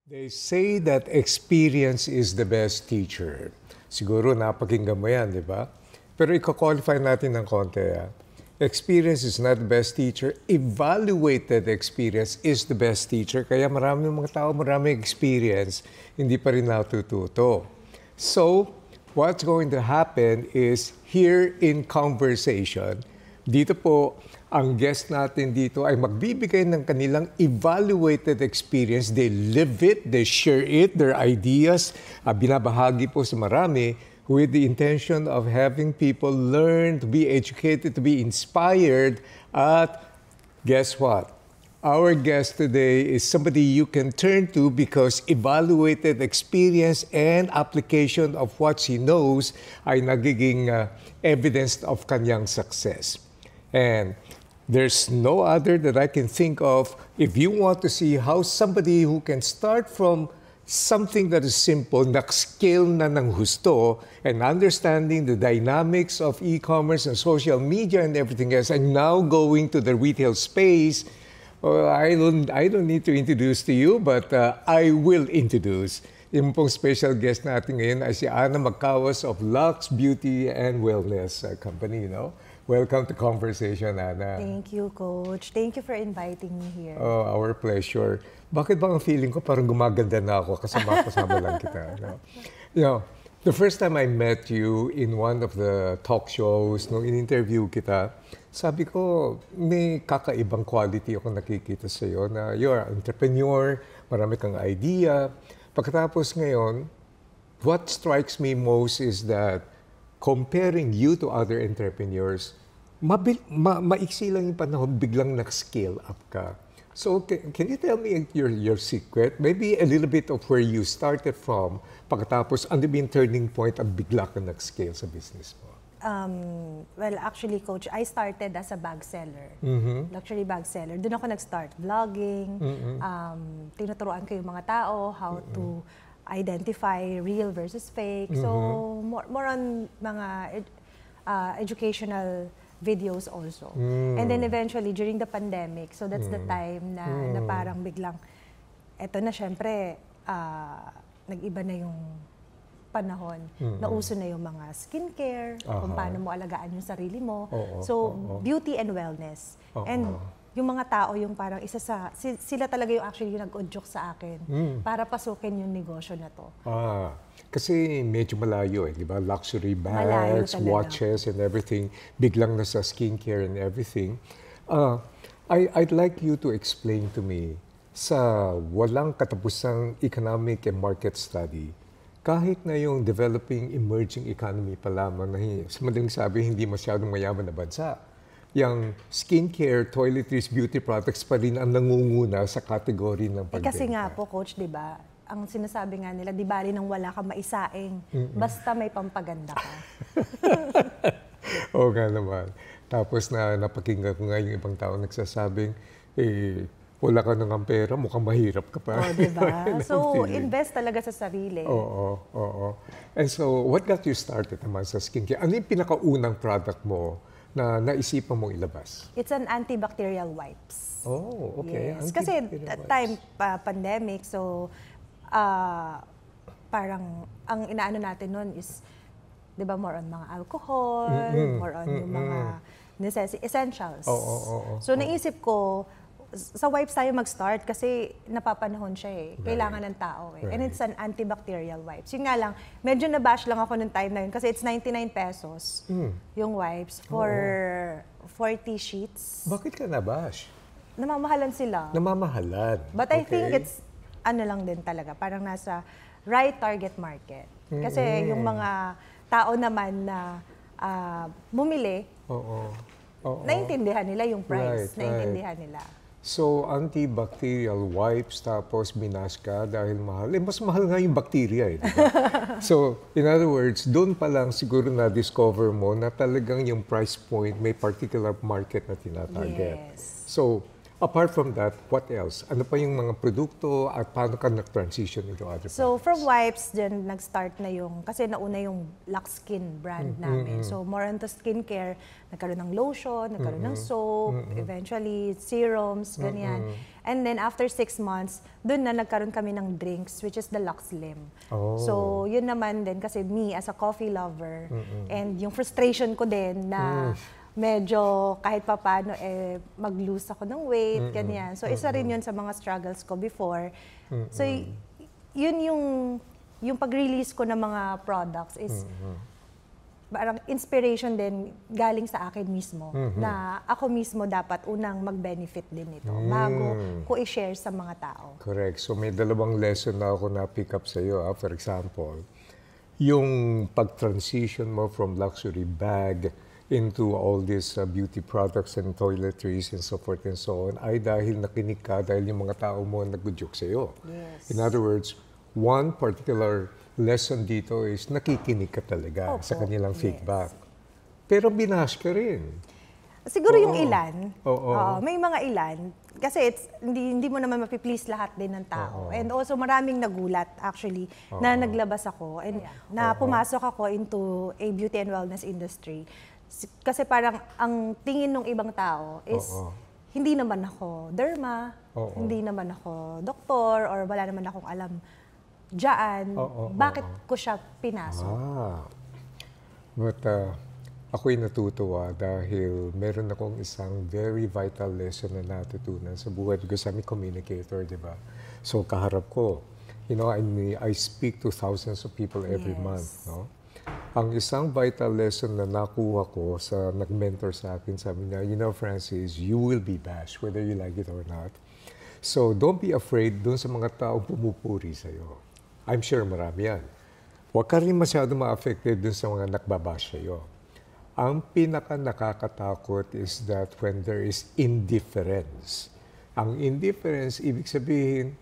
They say that experience is the best teacher. Siguro napakinggan mo yan, di ba? Pero i-qualify natin ng konti. Experience is not the best teacher. Evaluated experience is the best teacher. Kaya maraming mga tao, maraming experience, hindi pa rin natututo. So, what's going to happen is here in conversation, dito po, ang guest natin dito ay magbibigay ng kanilang evaluated experience. They live it, they share it, their ideas, binabahagi po sa marami with the intention of having people learn, to be educated, to be inspired. At guess what? Our guest today is somebody you can turn to because evaluated experience and application of what she knows ay nagiging evidence of kanyang success. And there's no other that I can think of if you want to see how somebody who can start from something that is simple, nag-scale na ng husto, and understanding the dynamics of e-commerce and social media and everything else, and now going to the retail space. I don't need to introduce to you, but I will introduce. Yung pong special guest natin ngayon ay si Ana Macawas of Lux Beauty and Wellness Company, you know. Welcome to Conversation, Ana. Thank you, Coach. Thank you for inviting me here. Oh, our pleasure. Bakit ba ang feeling ko parang gumaganda na ako kasama lang kita? No? You know, the first time I met you in one of the talk shows, nung in-interview kita, sabi ko, may kakaibang quality ako nakikita sa iyo na you're an entrepreneur, marami kang idea. Pagkatapos ngayon, what strikes me most is that comparing you to other entrepreneurs, maiksi lang yung panahon, biglang nag-scale up ka. So, can you tell me your secret? Maybe a little bit of where you started from, pagkatapos, ano ba yung turning point ang bigla ka nag-scale sa business mo? Well, actually, Coach, I started as a bag seller. Luxury bag seller. Doon ako nag-start vlogging. Tinuturuan ko yung mga tao how to identify real versus fake. So, more on mga educational videos also. And then eventually, during the pandemic, so that's the time na parang biglang, eto na syempre, nag-iba na yung panahon. Nauso na yung mga skincare, kung paano mo alagaan yung sarili mo. So, beauty and wellness. And yung mga tao yung parang sila talaga yung actually yung nag-udyok sa akin para pasukin yung negosyo na to. Kasi medyo malayo di ba? Luxury bags, watches and everything. Biglang nasa skincare and everything. I'd like you to explain to me sa walang katapusang economic and market study, kahit na yung developing emerging economy pa lamang na sa madaling sabi hindi masyadong mayaman na bansa, yung skincare, toiletries, beauty products pa rin ang nangunguna sa kategory ng pagbenta. Kasi nga po, Coach, di ba, ang sinasabi nga nila, di bali nang wala ka maisaing, basta may pampaganda ka. Oo nga naman. Tapos napakinggan ko nga yung ibang tao nagsasabing, wala ka nang pera, mukhang mahirap ka pa. Oh, di ba? So, invest talaga sa sarili. Oo. And so, what got you started naman sa skincare? Ano yung pinakaunang product mo na naisipan mong ilabas? It's an antibacterial wipes. Oh, okay. Yes. Kasi time pandemic, so parang ang inaano natin noon is, di ba, more on mga alcohol, more on yung mga essentials. So naisip ko, sa wipes tayo mag-start kasi napapanahon siya Kailangan ng tao And it's an antibacterial wipes. Yun nga lang, medyo nabash lang ako nung time na yun kasi it's 99 pesos yung wipes for 40 sheets. Bakit ka nabash? Namamahalan sila. Namamahalan. But I think it's ano lang din talaga, parang nasa right target market. Kasi yung mga tao naman na bumili, naintindihan nila yung price, naintindihan nila. So, antibacterial wipes, tapos binash ka dahil mahal. Mas mahal nga yung bacteria diba? So, in other words, doon pa lang siguro na-discover mo na talagang yung price point may particular market na tinatarget. Yes. So, Apart from that, what else? Ano pa yung mga produkto at paano ka nag-transition into other So products? from wipes, then nag-start na yung, kasi nauna yung Lux Skin brand namin. So more onto skincare, nagkaroon ng lotion, nagkaroon ng soap, eventually serums, ganyan. And then after 6 months, dun na nagkaroon kami ng drinks, which is the Lux Slim. Oh. So yun naman din, kasi me as a coffee lover, and yung frustration ko din na medyo kahit papaano mag-lose ako ng weight, ganyan. So isa rin yun sa mga struggles ko before. So yun yung pag-release ko ng mga products is parang inspiration din galing sa akin mismo na ako mismo dapat unang mag-benefit din nito bago ko i-share sa mga tao. Correct. So may dalawang lesson na ako na-pick up sa iyo. For example, yung pag-transition mo from luxury bag into all these beauty products and toiletries and so forth and so on ay dahil nakinig ka, dahil yung mga tao mo nag-joke sa iyo. Yes. In other words, one particular lesson dito is nakikinig ka talaga sa kanilang feedback. Pero binash ka rin. Siguro yung ilan, Oo. may mga ilan, kasi hindi mo naman mapiplease lahat din ng tao. And also maraming nagulat actually na naglabas ako and na pumasok ako into a beauty and wellness industry. Kasi parang ang tingin ng ibang tao is hindi naman ako derma, hindi naman ako doktor, or wala naman akong alam dyan. Bakit ko siya pinasok? But ako'y natutuwa dahil meron akong isang very vital lesson na natutunan sa buhay because I'm a communicator, di ba? So kaharap ko, you know, I speak to thousands of people every month, no? Ang isang vital lesson na nakuha ko sa nag-mentor sa akin, sabi niya, you know, Francis, you will be bashed whether you like it or not. So don't be afraid dun sa mga tao pumupuri sa'yo. I'm sure marami yan. Huwag ka rin masyado ma-affected dun sa mga nakbabash sa'yo. Ang pinaka nakakatakot is that when there is indifference. Ang indifference, ibig sabihin,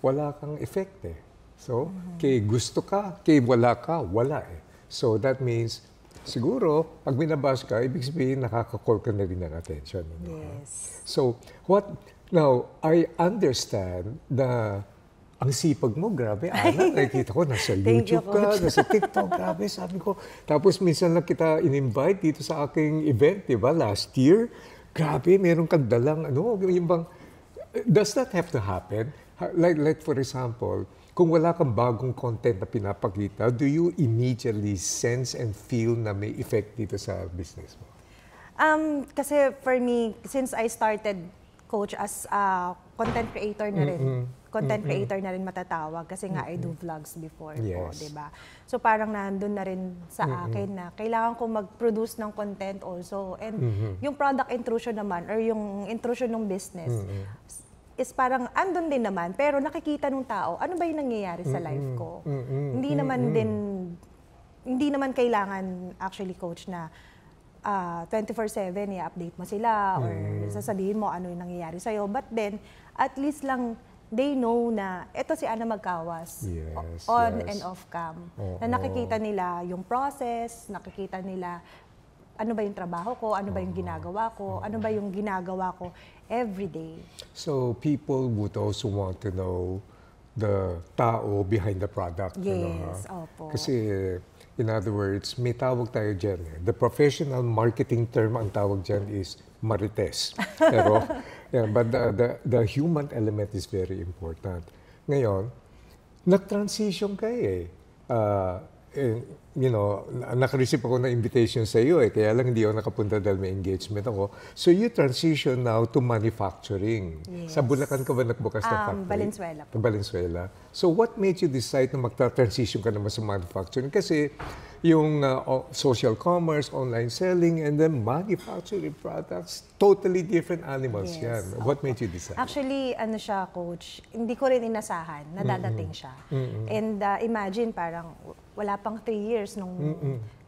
wala kang effect eh. So, kay gusto ka, kay wala ka, wala eh. So that means, siguro, pag binabash ka, ibig sabihin, nakaka-call ka na rin ng attention. Yes. So, now, I understand na ang sipag mo, grabe, Ana, nakikita ko, nasa YouTube ka, nasa TikTok, grabe, sabi ko. Tapos minsan lang kita in-invite dito sa aking event, di ba, last year. Grabe, meron kang dalang, yung bang, does that have to happen? Like for example, kung wala kang bagong content na pinapakita, do you immediately sense and feel na may effect dito sa business mo? Kasi for me, since I started, Coach, as a content creator na rin, content creator na rin matatawag kasi nga I do vlogs before po, di ba? So parang nandun na rin sa akin na kailangan ko mag-produce ng content also. And yung product intrusion naman or yung intrusion ng business is parang andun din naman pero nakikita ng tao ano ba yung nangyayari sa life ko. Hindi naman kailangan actually, Coach, na 24/7 i-update mo sila or sasabihin mo ano yung nangyayari sa'yo. But then, at least lang they know na eto si Ana Magkawas on and off cam. Na nakikita nila yung process, nakikita nila ano ba yung trabaho ko, ano ba yung ginagawa ko, ano ba yung ginagawa ko every day. So people would also want to know the tao behind the product. Yes, opo. Kasi in other words, may tawag tayo dyan. The professional marketing term ang tawag dyan is marites. Pero, but the human element is very important. Ngayon, nag-transition ka eh. Naka-receive ako ng invitation sa iyo eh. Kaya lang hindi ako nakapunta dahil may engagement ako. So you transition now to manufacturing. Yes. Sa Bulacan ka ba nagbukas ng factory? Valenzuela po. Valenzuela. So what made you decide na magta-transition ka naman sa manufacturing? Kasi yung social commerce, online selling, and then manufacturing products, totally different animals yan. What made you decide? Actually, ano siya, Coach, hindi ko rin inasahan na dadating siya. And imagine, parang wala pang 3 years nung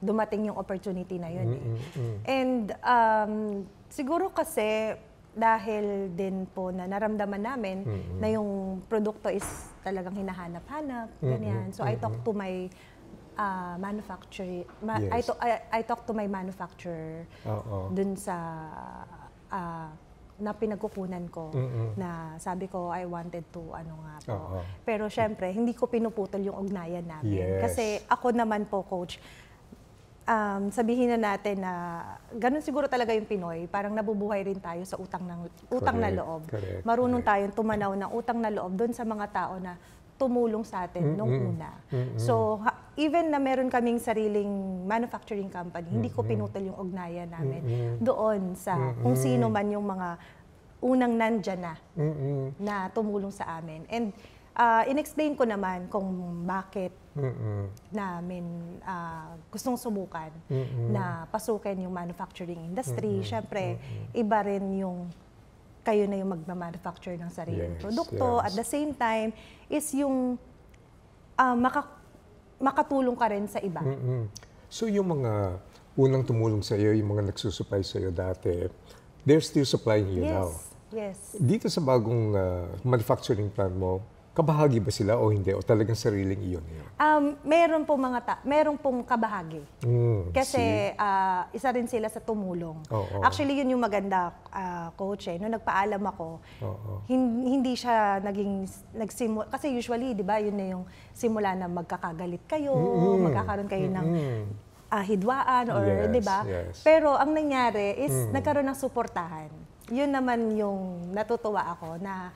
dumating yung opportunity na yun. And siguro kasi, dahil din po na naramdaman namin na yung produkto is talagang hinahanap-hanap, ganyan. So I talked to my manufacturer. I talked to my manufacturer dun sa na pinagkukunan ko na sabi ko I wanted to ano nga po. Pero syempre, hindi ko pinuputol yung ugnayan namin. Yes. Kasi ako naman po, Coach, sabihin na natin na ganun siguro talaga yung Pinoy, parang nabubuhay rin tayo sa utang na loob. Correct. Marunong tayong tumanaw ng utang na loob doon sa mga tao na tumulong sa atin nung una. So, even na meron kaming sariling manufacturing company, hindi ko pinutol yung ugnayan namin doon sa kung sino man yung mga unang nandyan na tumulong sa amin. And in-explain ko naman kung bakit namin gustong subukan na pasukin yung manufacturing industry. Siyempre, iba rin yung kayo na yung magma-manufacture ng sariling produkto. At the same time, is yung makatulong ka rin sa iba. So yung mga unang tumulong sa iyo, yung mga nagsusupply sa iyo dati, they're still supplying you now? Yes. Dito sa bagong manufacturing plant mo, kabahagi ba sila o hindi? O talagang sariling iyon yun? Meron pong kabahagi. Kasi isa rin sila sa tumulong. Actually, yun yung maganda, Coach. Nung nagpaalam ako, hindi siya nagsimula. Kasi usually, di ba, yun na yung simula na magkakagalit kayo, magkakaroon kayo ng hidwaan, or di ba? Pero ang nangyari is nagkaroon ng suportahan. Yun naman yung natutuwa ako na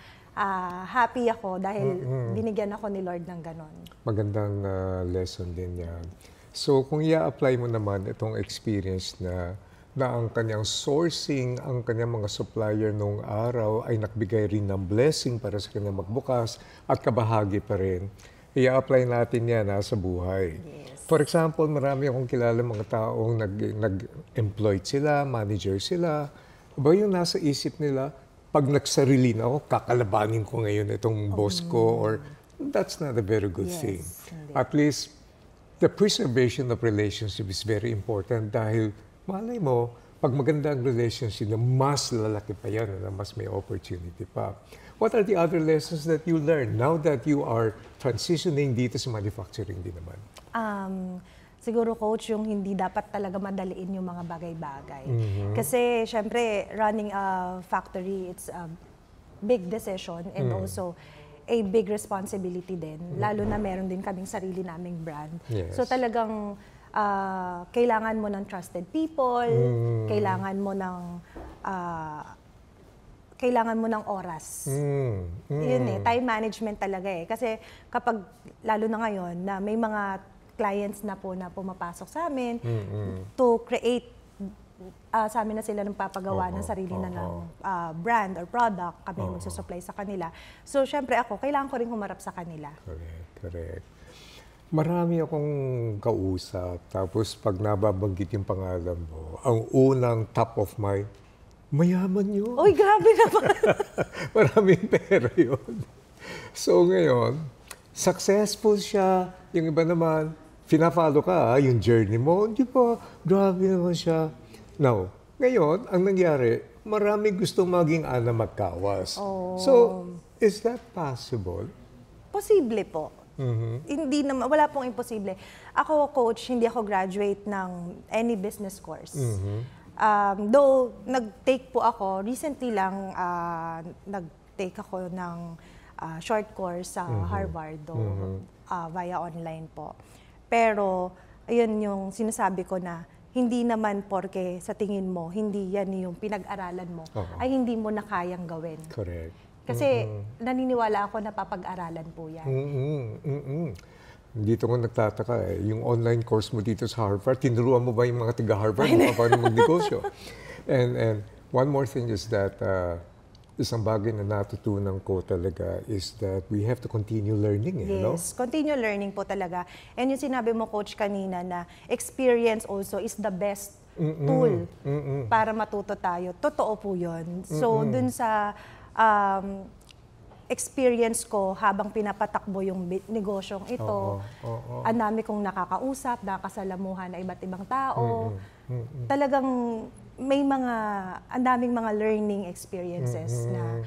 happy ako dahil binigyan ako ni Lord ng ganon. Magandang lesson din yan. So kung i-apply mo naman itong experience na ang kanyang sourcing, ang kanyang mga supplier noong araw ay nagbigay rin ng blessing para sa kanyang magbukas at kabahagi pa rin, i-apply natin yan sa buhay. Yes. For example, marami akong kilala mga taong nag-employed sila, manager sila. Ba yung nasa isip nila, pag nagsarili na ako, kakalabanin ko ngayon itong boss ko, or that's not a very good thing. Indeed. At least, the preservation of relationship is very important dahil malay mo, pag maganda ang relationship, mas lalaki pa yan, na mas may opportunity pa. What are the other lessons that you learned now that you are transitioning dito sa manufacturing din naman? Siguro, Coach, yung hindi dapat talaga madaliin yung mga bagay-bagay. Kasi, syempre, running a factory, it's a big decision and also a big responsibility din. Lalo na meron din kaming sarili naming brand. Yes. So, talagang kailangan mo ng trusted people, kailangan mo ng oras. Yun time management talaga Kasi kapag, lalo na ngayon, na may mga clients na po na pumapasok sa amin to create, sa amin na sila nang papagawa ng sarili na ng brand or product, kami magsusupply sa kanila. So, syempre ako, kailangan ko rin humarap sa kanila. Correct. Marami akong kausap, tapos pag nababanggit yung pangalan mo, ang unang top of mind, mayaman yun. Uy, grabe naman! Maraming pera yun. So ngayon, successful siya. Yung iba naman, fina-follow ka, yung journey mo. Di ba, grabe naman siya. Now, ngayon, ang nangyari, marami gustong maging Ana Magkawas. So, is that possible? Posible po. Hindi naman, wala pong imposible. Ako, Coach, hindi ako graduate ng any business course. Though, nag-take po ako, recently lang, nag-take ako ng short course sa Harvard via online po. Pero, ayun yung sinasabi ko na hindi naman porke sa tingin mo, hindi yan yung pinag-aralan mo, ay hindi mo na kayang gawin. Correct. Kasi naniniwala ako na papag-aralan po yan. Dito ko nagtataka yung online course mo dito sa Harvard, tinuruan mo ba yung mga taga-Harvard kung paano magnegosyo? And one more thing is that isang bagay na natutunan ko talaga is that we have to continue learning. Yes, continue learning po talaga. And yung sinabi mo, Coach, kanina na experience also is the best tool para matuto tayo. Totoo po yun. So, dun sa experience ko habang pinapatakbo yung negosyong ito, ang dami kong nakakausap, nakakasalamuhan na iba't ibang tao. Talagang ang daming mga learning experiences na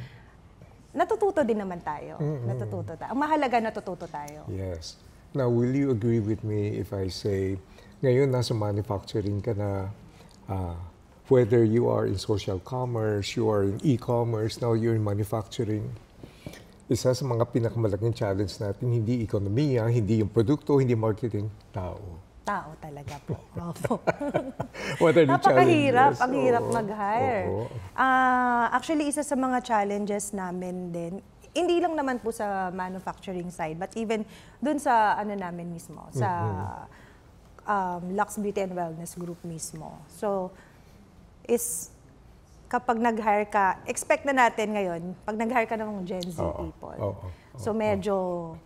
natututo din naman tayo. Natututo tayo. Ang mahalaga, natututo tayo. Yes. Now, will you agree with me if I say, ngayon nasa manufacturing ka na, whether you are in social commerce, you are in e-commerce, now you're in manufacturing. Isa sa mga pinakamalaking challenge natin, hindi ekonomiya, hindi yung produkto, hindi marketing, tao. Tao talaga po. Opo. What are the Napakahirap. challenges? Ang hirap Oo. mag-hire. Oo. Actually, isa sa mga challenges namin din, hindi lang naman po sa manufacturing side, but even dun sa ano namin mismo, sa Lux Beauty and Wellness Group mismo. So, is kapag nag-hire ka, expect na natin ngayon, pag nag-hire ka ng Gen Z people. So, medyo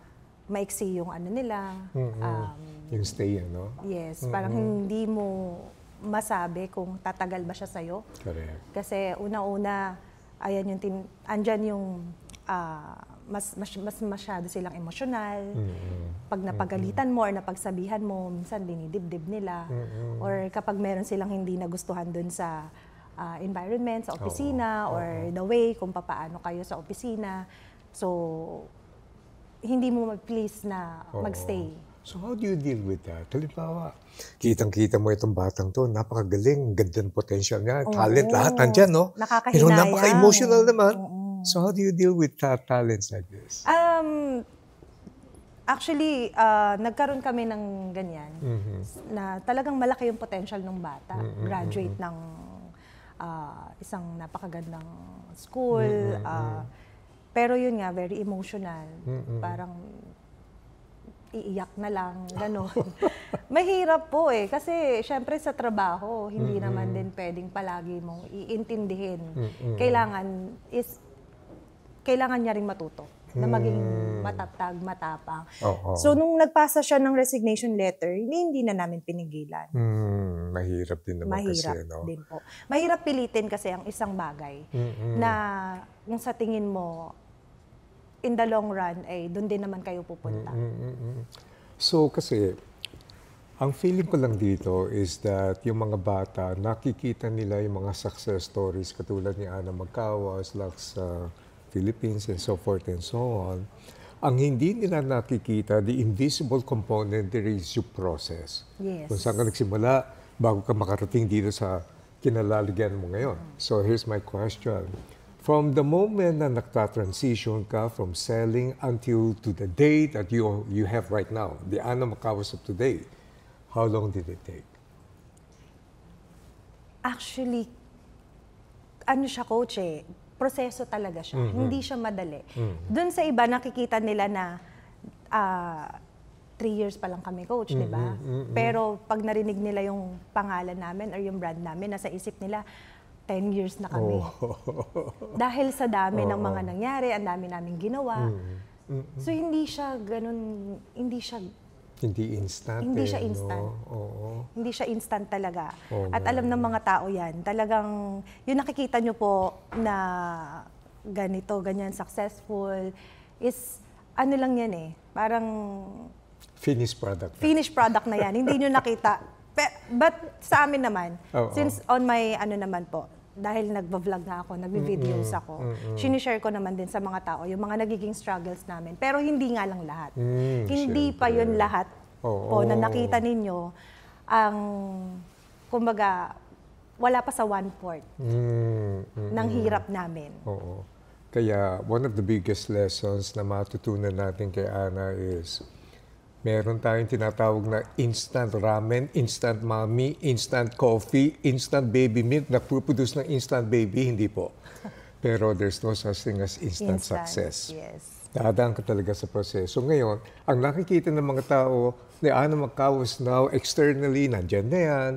maiksi yung ano nila. Yung stay, ano? Yes, parang hindi mo masabi kung tatagal ba siya sa'yo. Correct. Kasi una-una, ayan yung andyan yung mas masyado silang emosyonal. Pag napagalitan mo or napagsabihan mo, minsan dinidibdib nila. Or kapag meron silang hindi nagustuhan dun sa environment, sa opisina, or the way kung papaano kayo sa opisina. So, hindi mo mag-please na magstay. So how do you deal with that? Halimbawa, kitang-kita mo itong batang to, napakagaling, ganda ng potential niya, talent, lahat nandyan, no? Nakakahinayang. Pero napaka-emotional naman. So how do you deal with talents like this? Actually, nagkaroon kami ng ganyan, na talagang malaki yung potential ng bata. Graduate ng isang napakagandang school. Pero yun nga, very emotional. Parang iiyak na lang, gano'n. Mahirap po eh. Kasi syempre sa trabaho, hindi naman din pwedeng palagi mong iintindihin. Kailangan niya ring matuto na maging matatag, matapang. So, nung nagpasa siya ng resignation letter, hindi na namin pinigilan. Mahirap din naman Mahirap kasi, no? din po. Mahirap pilitin kasi ang isang bagay na kung sa tingin mo, in the long run, ay doon din naman kayo pupunta. So, kasi, ang feeling ko lang dito is that yung mga bata, nakikita nila yung mga success stories katulad ni Ana Magkawas, Lux Philippines, and so forth and so on. Ang hindi nila nakikita, the invisible component, there is yung process. Yes. Kung saan ka nagsimula, bago ka makarating dito sa kinalalagyan mo ngayon. So here's my question. From the moment na nagta-transition ka from selling until to the day that you have right now, the Ana Magkawas of today, how long did it take? Actually, ano siya, coach eh, proseso talaga siya. Hindi siya madali. Doon sa iba, nakikita nila na 3 years pa lang kami, coach, di ba? Pero pag narinig nila yung pangalan namin or yung brand namin, nasa isip nila, 10 years na kami. Dahil sa dami ng mga nangyari, ang dami naming ginawa. So, hindi siya ganun, hindi siya instant. Hindi siya instant. No? Hindi siya instant talaga. At alam ng mga tao yan. Talagang, yung nakikita nyo po na ganito, ganyan, successful, is ano lang yan eh. Parang finished product. Finished product na yan. Hindi nyo nakita. But sa amin naman, since on my ano naman po, dahil nagba-vlog na ako, nagbi-videos ako, sinishare ko naman din sa mga tao yung mga nagiging struggles namin. Pero hindi nga lang lahat. Hindi pa yun lahat po na nakita ninyo ang, kumbaga, wala pa sa 1/4 ng hirap namin. Kaya one of the biggest lessons na matutunan natin kay Ana is meron tayong tinatawag na instant ramen, instant mommy, instant coffee, instant baby milk. Nagpuproduce ng instant baby, hindi po. Pero there's no such thing as instant success. Yes. Dadaan ka talaga sa proseso. Ngayon, ang nakikita ng mga tao, ni Ana Magkawas now, externally, nandyan na yan.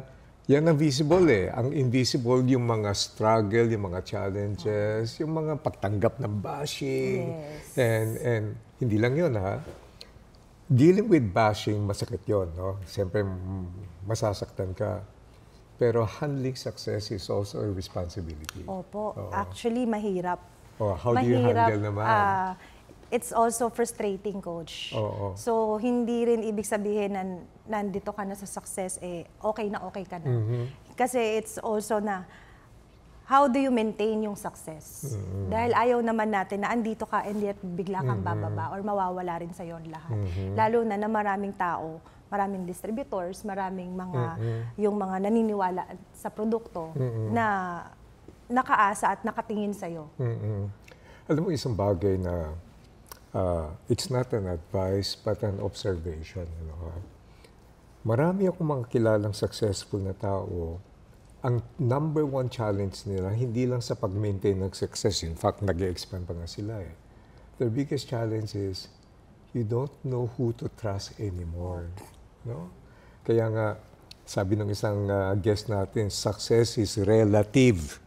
Yan ang visible eh. Ang invisible, yung mga struggle, yung mga challenges, yung mga pagtanggap ng bashing. Yes. And hindi lang yun, ha? Dealing with bashing, masakit yun, no? Siyempre, masasaktan ka. Pero handling success is also a responsibility. Opo. Actually, mahirap. How do you handle naman? It's also frustrating, coach. So, hindi rin ibig sabihin na nandito ka na sa success, eh, okay ka na. Kasi it's also na, how do you maintain yung success? Dahil ayaw naman natin na andito ka and yet bigla kang bababa or mawawala rin sa'yo ang lahat. Lalo na maraming tao maraming distributors, maraming mga, yung mga naniniwala sa produkto na nakaasa at nakatingin sa'yo. Alam mo, isang bagay na it's not an advice but an observation. You know, marami akong mga kilalang successful na tao, ang number one challenge nila, hindi lang sa pag-maintain ng success. In fact, nag-expand pa nga sila eh. Their biggest challenge is, you don't know who to trust anymore. No? Kaya nga, sabi ng isang guest natin, success is relative.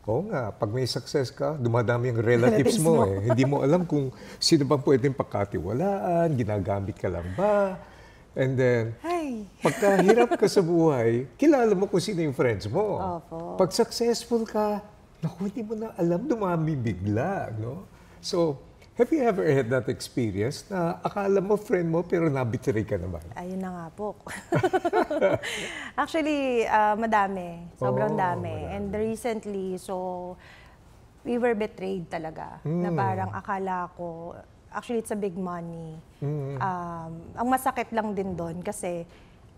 Oo nga, pag may success ka, dumadami ang relatives mo eh. Hindi mo alam kung sino bang pwedeng pagkatiwalaan, ginagamit ka lang ba. And then, pagka hirap ka sa buhay, kilala mo kung sino yung friends mo. Opo. Pag successful ka, naku, hindi mo na alam, dumami bigla. No? So, have you ever had that experience na akala mo friend mo pero nabitray ka naman? Ayun na nga po. Actually, madami. Sobrang dami. And recently, so, we were betrayed talaga. Na parang akala ko, actually, it's a big money. Ang masakit lang din doon kasi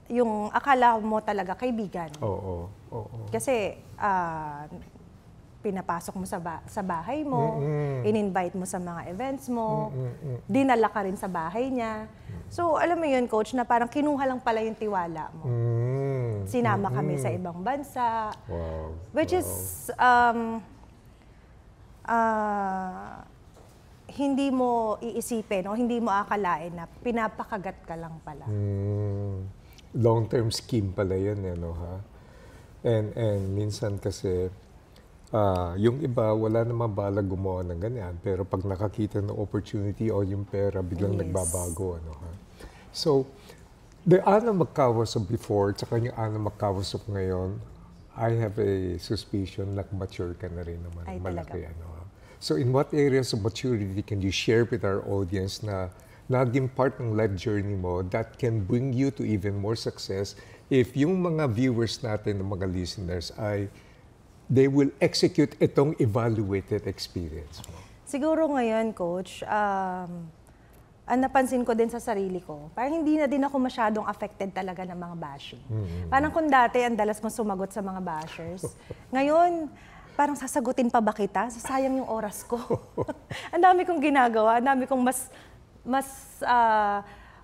yung akala mo talaga kaibigan. Oo. Kasi pinapasok mo sa bahay mo, in-invite mo sa mga events mo, dinala ka rin sa bahay niya. So, alam mo yun, Coach, na parang kinuha lang pala yung tiwala mo. Sinama kami sa ibang bansa. Wow. Which is, hindi mo iisipin o hindi mo akalain na pinapakagat ka lang pala. Long-term scheme pala yun, no, ha? And minsan kasi, yung iba, wala namang balag gumawa ng ganyan. Pero pag nakakita ng opportunity o yung pera, biglang nagbabago. Ano, ha? So, the Ana Magkawasok before, tsaka yung Ana Magkawasok ngayon, I have a suspicion na mature ka na rin naman. Ay, malaki. Ano, ha? So, in what areas of maturity can you share with our audience na naging part ng life journey mo that can bring you to even more success if yung mga viewers natin, ng mga listeners, they will execute itong evaluated experience mo? Siguro ngayon, Coach, ang napansin ko din sa sarili ko, parang hindi na din ako masyadong affected talaga ng mga bashing. Parang kung dati, ang dalas kong sumagot sa mga bashers. Ngayon, parang sasagutin pa ba kita? Sayang yung oras ko. Ang dami kong ginagawa, ang dami kong mas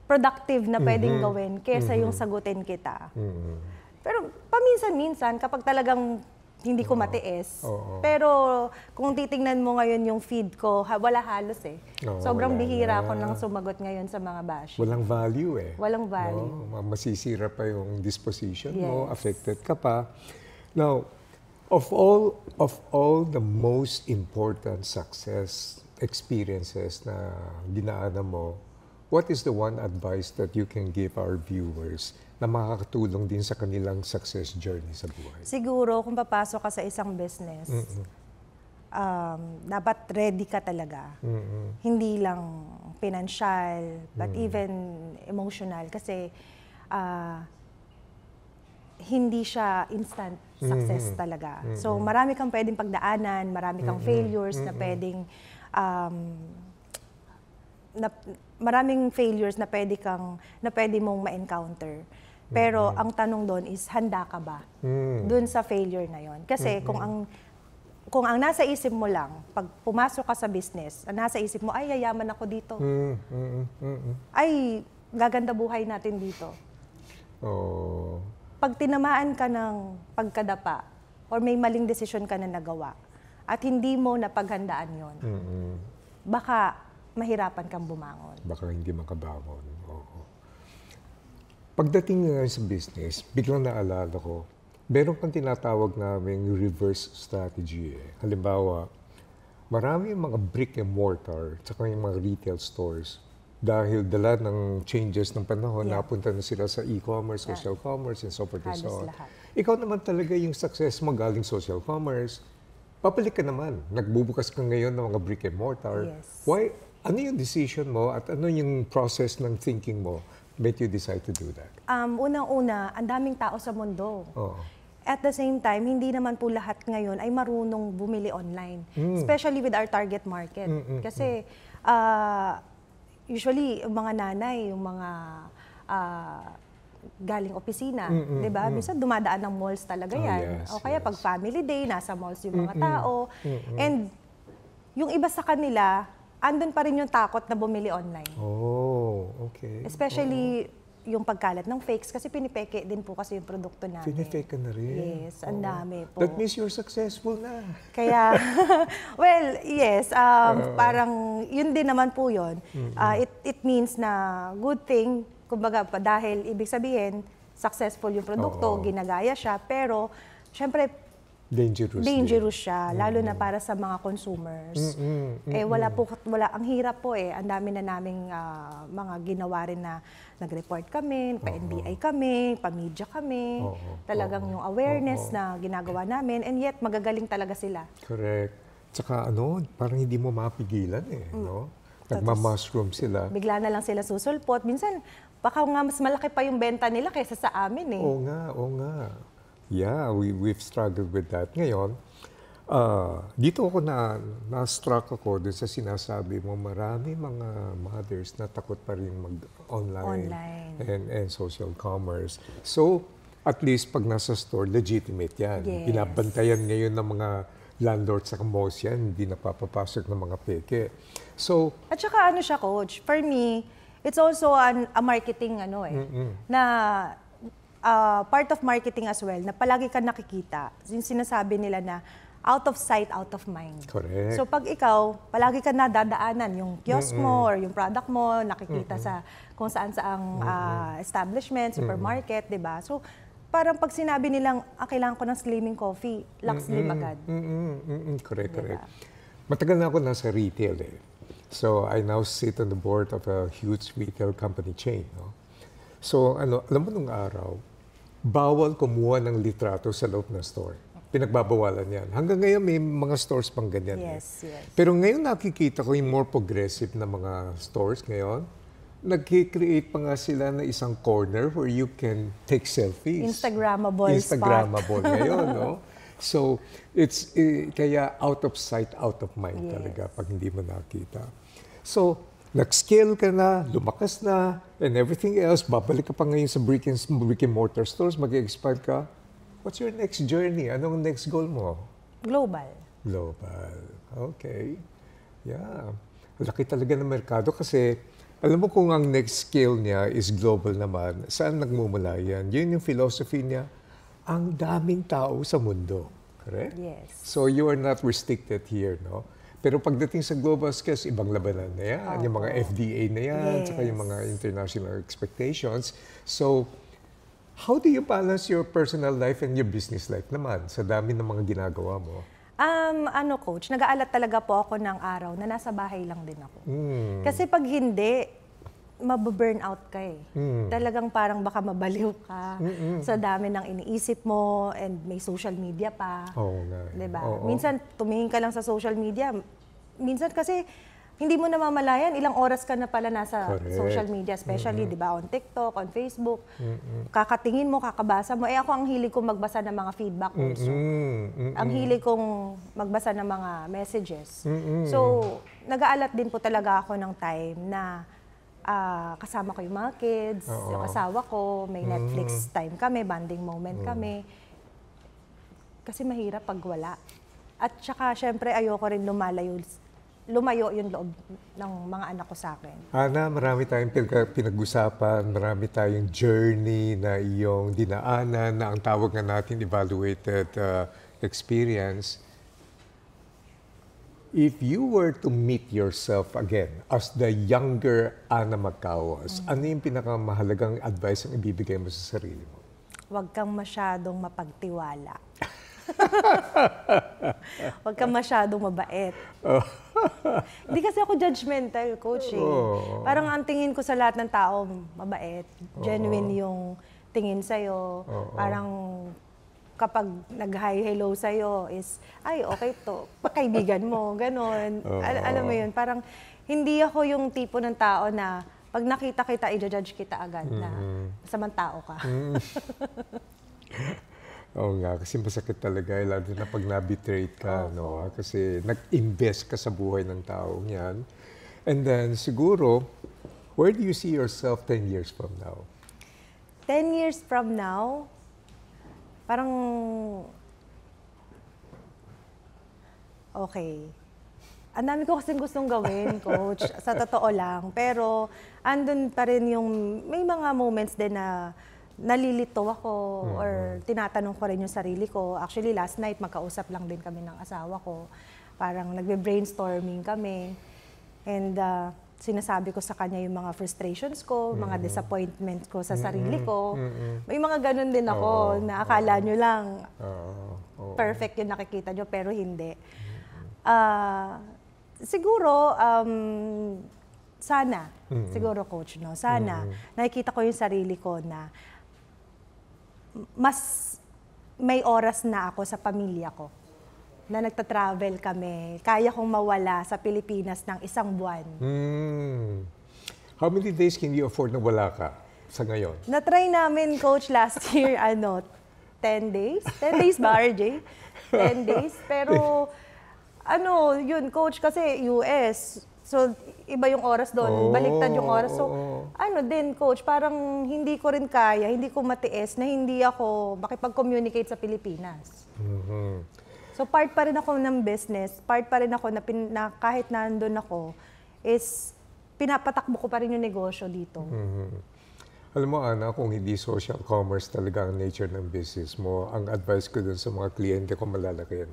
productive na pwedeng gawin kaysa yung sagutin kita. Pero paminsan-minsan, kapag talagang hindi ko matiis. Pero kung titingnan mo ngayon yung feed ko, wala halos eh. Sobrang bihira ako nang sumagot ngayon sa mga bash. Walang value eh. Walang value. No? Masisira pa yung disposition mo, affected ka pa. Now, of all the most important success experiences na dinaanan mo, what is the one advice that you can give our viewers na makakatulong din sa kanilang success journey sa buhay? Siguro, kung papasok ka sa isang business, dapat ready ka talaga. Hindi lang financial, but even emotional. Kasi hindi siya instant success talaga. So, marami kang pwedeng pagdaanan, marami kang failures na pwedeng maraming failures na pwede mong ma-encounter. Pero ang tanong doon is, handa ka ba doon sa failure na yon? Kasi kung ang nasa isip mo lang, pag pumasok ka sa business, ang nasa isip mo, ay, yayaman ako dito. Ay, gaganda buhay natin dito. Pag tinamaan ka ng pagkadapa or may maling desisyon ka na nagawa at hindi mo napaghandaan yon, baka mahirapan kang bumangon. Baka hindi makabangon. Pagdating nga sa business, biglang naalala ko, meron kang tinatawag naming reverse strategy. Halimbawa, marami yung mga brick and mortar, tsaka yung mga retail stores, dahil dala ng changes ng panahon, napunta na sila sa e-commerce, social commerce, and so forth and so on. Ikaw naman talaga yung success mo galing social commerce. Papalik ka naman. Nagbubukas ka ngayon ng mga brick and mortar. Yes. Why? Ano yung decision mo at ano yung process ng thinking mo made you decide to do that? Unang-una, ang daming tao sa mundo. At the same time, hindi naman po lahat ngayon ay marunong bumili online. Especially with our target market. Kasi usually, yung mga nanay, yung mga galing opisina, 'di ba? Minsan dumadaan ng malls talaga yan. Yes, O kaya yes. pag family day, nasa malls yung mga tao. And yung iba sa kanila, andun pa rin yung takot na bumili online. Oh, okay. Especially yung pagkalat ng fakes kasi pinipeke din po kasi yung produkto namin. Pinifake ka na rin. Yes, ang dami po. That means you're successful na. Kaya, well, yes, parang yun din naman po yun. It means na good thing, kumbaga dahil ibig sabihin, successful yung produkto, ginagaya siya, pero syempre, dangerous siya, lalo na para sa mga consumers. Wala, ang hirap po ang dami na naming mga ginawa rin na nag-report kami, pa-NBI kami, pa-media kami, talagang yung awareness na ginagawa namin, and yet magagaling talaga sila. Correct. Tsaka parang hindi mo mapigilan no? Nagma-mushroom sila. Bigla na lang sila susulpot. Minsan, baka nga mas malaki pa yung benta nila kaysa sa amin Oo nga. Yeah, we've struggled with that. Ngayon, dito ako na-struck ako dun sa sinasabi mo, marami mga mothers na takot pa rin mag-online and social commerce. So, at least pag nasa store, legitimate yan. Yes. Binabantayan ngayon ng mga landlords sa malls yan, hindi napapapasok ng mga peke. So, at saka siya, Coach, for me, it's also a marketing na part of marketing as well, na palagi ka nakikita. Yung sinasabi nila na out of sight, out of mind. Correct. So pag ikaw, palagi ka nadadaanan, yung kiosk mo or yung product mo, nakikita sa kung saan-saang establishment, supermarket, di ba? So parang pag sinabi nilang, kailangan ko ng slimming coffee, Lux Slim agad. Correct, Diba? correct. Matagal na ako nasa retail So I now sit on the board of a huge retail company chain. No? So alam mo nung araw, bawal kumuha ng litrato sa loob ng store. Pinagbabawalan yan. Hanggang ngayon may mga stores pang ganyan. Yes. Pero ngayon nakikita ko yung more progressive na mga stores ngayon. Nag-create pa nga sila na isang corner where you can take selfies. Instagrammable ngayon, no? So, it's kaya out of sight, out of mind talaga pag hindi mo nakita. So, nag-scale ka na, lumakas na, and everything else, babalik ka pa ngayon sa brick and mortar stores, mag-expand ka. What's your next journey? Anong next goal mo? Global. Okay. Yeah. Laki talaga ng merkado kasi alam mo kung ang next scale niya is global naman, saan nagmumula yan? Yun yung philosophy niya. Ang daming tao sa mundo. Correct? Yes. So you are not restricted here, no? Pero pagdating sa global scale, ibang labanan na yan. Yung mga FDA na yan, saka yung mga international expectations. So, how do you balance your personal life and your business life naman sa dami ng mga ginagawa mo? Coach, nag-aalat talaga po ako ng araw na nasa bahay lang din ako. Kasi pag hindi, mababurnout ka Talagang parang baka mabaliw ka sa dami ng iniisip mo and may social media pa. Oo nga. Diba? Minsan, tumingin ka lang sa social media. Minsan kasi, hindi mo namamalayan, ilang oras ka na pala nasa social media, especially, di ba, on TikTok, on Facebook. Kakatingin mo, kakabasa mo. Ako, ang hilig kong magbasa ng mga feedback also. Ang hilig kong magbasa ng mga messages. So, nag-aalat din po talaga ako ng time na kasama ko yung mga kids, yung asawa ko, may Netflix time kami, bonding moment kami. Kasi mahirap pag wala. At saka, syempre, ayoko rin lumayo yung loob ng mga anak ko sa akin. Ana, marami tayong pinag-usapan, marami tayong journey na iyong dinaanan, na ang tawag nga natin evaluated experience. If you were to meet yourself again as the younger Ana Macawas, ano yung pinakamahalagang advice ang ibibigay mo sa sarili mo? Huwag kang masyadong mapagtiwala. Huwag kang masyadong mabait. Hindi kasi ako judgmental, Coach. Parang ang tingin ko sa lahat ng tao, mabait. Genuine yung tingin sa'yo. Parang kapag nag-hi, hello sa'yo is, ay, okay to. Kaibigan mo, ganon. Alam mo yun, parang hindi ako yung tipo ng tao na pag nakita kita, i-judge kita agad na masamang tao ka. Oo nga, kasi masakit talaga, lalo na pag na-betrayed ka, no? Kasi nag-invest ka sa buhay ng taong yan. And then, siguro, where do you see yourself 10 years from now? 10 years from now, parang, okay. Ang dami ko kasing gustong gawin, Coach, sa totoo lang. Pero, andun pa rin yung, may mga moments din na nalilito ako or tinatanong ko rin yung sarili ko. Actually, last night, magkausap lang din kami ng asawa ko. Parang nagbe-brainstorming kami. And sinasabi ko sa kanya yung mga frustrations ko, mga disappointments ko sa sarili ko. May mga ganun din ako na akala nyo lang perfect yung nakikita nyo, pero hindi. Siguro, sana, siguro Coach, no? Sana, nakikita ko yung sarili ko na mas may oras na ako sa pamilya ko. Na nagta-travel kami. Kaya kong mawala sa Pilipinas ng 1 buwan. How many days can you afford na wala ka sa ngayon? Na-try namin, Coach, last year, 10 days? 10 days ba, RJ? 10 days. Pero, yun, Coach, kasi US. So, iba yung oras doon. Baliktad yung oras. So, din, Coach, parang hindi ko rin kaya, hindi ko matiis na hindi ako makipag-communicate sa Pilipinas. So, part pa rin ako ng business, part pa rin ako na kahit nandun ako, is pinapatakbo ko pa rin yung negosyo dito. Alam mo, Ana, kung hindi social commerce talaga ang nature ng business mo, ang advice ko dun sa mga kliyente ko malalaki,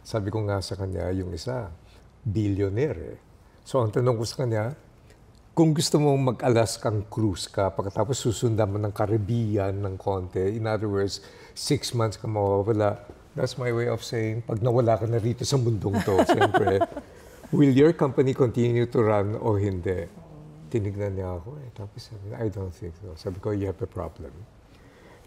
sabi ko nga sa kanya, yung isa, billionaire. So, ang tanong ko sa kanya, kung gusto mong mag-Alaskang cruise ka, pagkatapos susundan mo ng Caribbean ng konti, in other words, 6 months ka mawawala, that's my way of saying, pag nawala ka na rito sa mundong to, siyempre, will your company continue to run o hindi? Tinignan niya ako Tapos sabi niya, I don't think so. Sabi ko, you have a problem.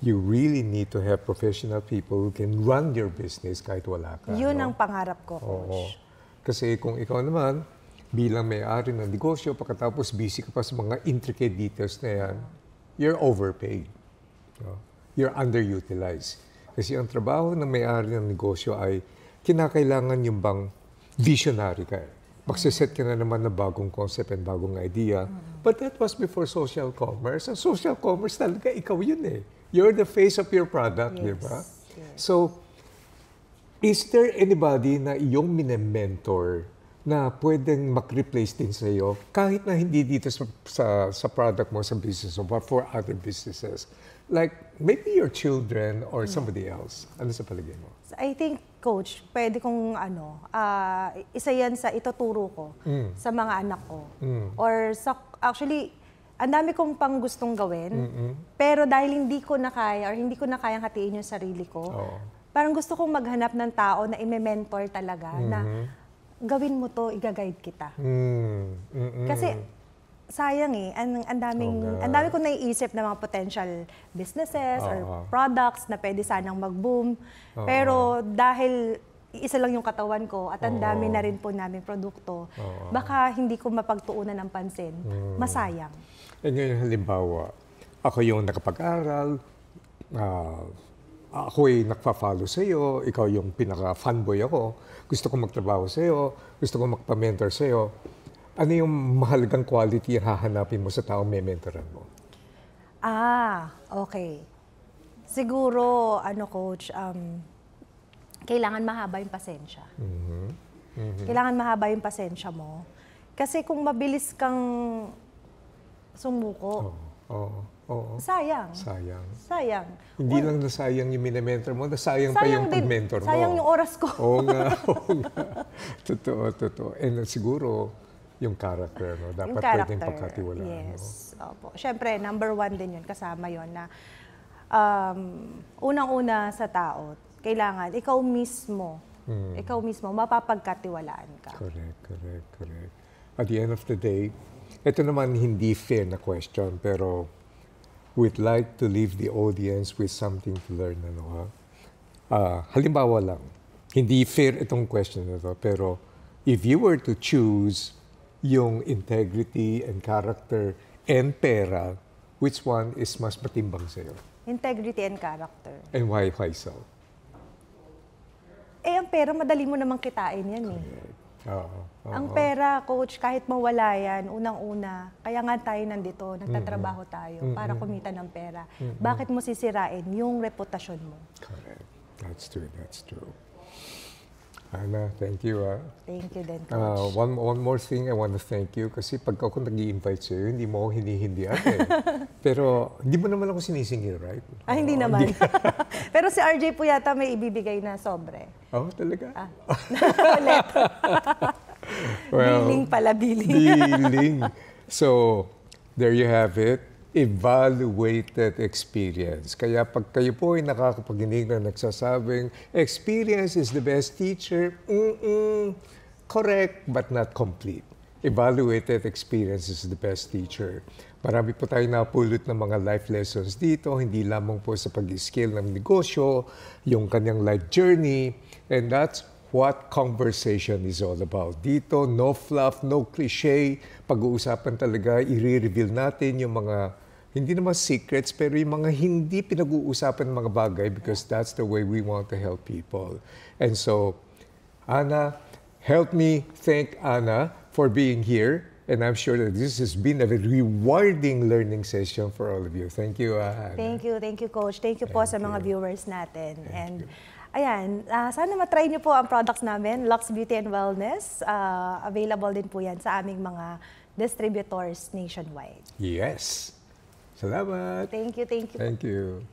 You really need to have professional people who can run your business kahit wala ka. Yun ang pangarap ko, Coach. Kasi kung ikaw naman, bilang may-ari ng negosyo, pagkatapos busy ka pa sa mga intricate details na yan, you're overpaid. You're underutilized. Kasi ang trabaho ng may-ari ng negosyo ay kinakailangan yung bang visionary ka. Magsiset ka na naman ng bagong concept and bagong idea. But that was before social commerce. Ang social commerce talaga, ikaw yun You're the face of your product, di ba? Yes. So, is there anybody na iyong mine-mentor na pwedeng mag-replace din sa iyo kahit na hindi dito sa product mo, sa business mo, but for other businesses? Like, maybe your children or somebody else. Ano sa palagay mo? I think, Coach, pwede kong isa yan sa ituturo ko sa mga anak ko. Or actually, ang dami kong pang gustong gawin, pero dahil hindi ko na kaya or hindi ko na kayang hatiin yung sarili ko, parang gusto kong maghanap ng tao na i-mentor talaga na gawin mo to, i-guide kita. Kasi sayang ang dami ko naiisip na mga potential businesses or products na pwede sanang mag-boom. Pero dahil isa lang yung katawan ko at ang dami na rin po namin produkto, baka hindi ko mapagtuunan ng pansin. Masayang. E ngayon, halimbawa, ako yung nakapag-aral, ako ay nakpa-follow sa iyo, ikaw yung pinaka-fanboy ako, gusto ko magtrabaho sa iyo, gusto ko magpa-mentor sa iyo. Ano yung mahalagang quality ang hahanapin mo sa taong may mentoran mo? Okay. Siguro, Coach, kailangan mahaba yung pasensya. Kailangan mahaba yung pasensya mo. Kasi kung mabilis kang sumuko, sayang. Sayang. Hindi lang nasayang yung mine-mentor mo, nasayang pa yung pag-mentor mo. Sayang yung oras ko. Oo nga. Totoo. And siguro, yung character, dapat pwedeng pagkatiwalaan. Yes. Opo. Siyempre, number 1 din yun, kasama yun na unang-una sa tao, kailangan ikaw mismo, mapapagkatiwalaan ka. Correct. At the end of the day, ito naman hindi fair na question, pero we'd like to leave the audience with something to learn. Halimbawa lang, hindi fair itong question na to, pero if you were to choose yung integrity and character and pera, which one is mas matimbang sa'yo? Integrity and character. And why so? Ang pera, madali mo namang kitain yan . Oo. Ang pera, coach, kahit mawala yan, unang-una, kaya nga tayo nandito, nagtatrabaho tayo para kumita ng pera. Bakit mo sisirain yung reputasyon mo? Correct. That's true. That's true. Ana, thank you. Thank you din, coach. One more thing I want to thank you kasi pag ako nag-i-invite sa'yo, hindi mo ako hinihindihan eh. Pero hindi mo naman ako sinisingil, right? Hindi naman. Pero si RJ po yata may ibibigay na sobre. Oh, talaga? Ulit. Well, Billing pala, billing. Billing. So, there you have it. Evaluated experience. Kaya pag kayo po ay nakakapaginig na nagsasabing, experience is the best teacher, correct but not complete. Evaluated experience is the best teacher. Marami po tayo napulot ng mga life lessons dito, hindi lamang po sa pag-scale ng negosyo, yung kanyang life journey, and that's what conversation is all about. Dito, no fluff, no cliche. Pag-uusapan talaga, i-reveal natin yung mga, hindi naman secrets, pero yung mga hindi pinag-uusapan ng mga bagay because that's the way we want to help people. And so, Ana, help me thank Ana for being here. And I'm sure that this has been a rewarding learning session for all of you. Thank you, Ana. Thank you, Coach. Thank you po sa mga viewers natin. And ayan, sana matry niyo po ang products namin, Lux Beauty and Wellness. Available din po yan sa aming mga distributors nationwide. Yes. Salamat. Thank you. Thank you.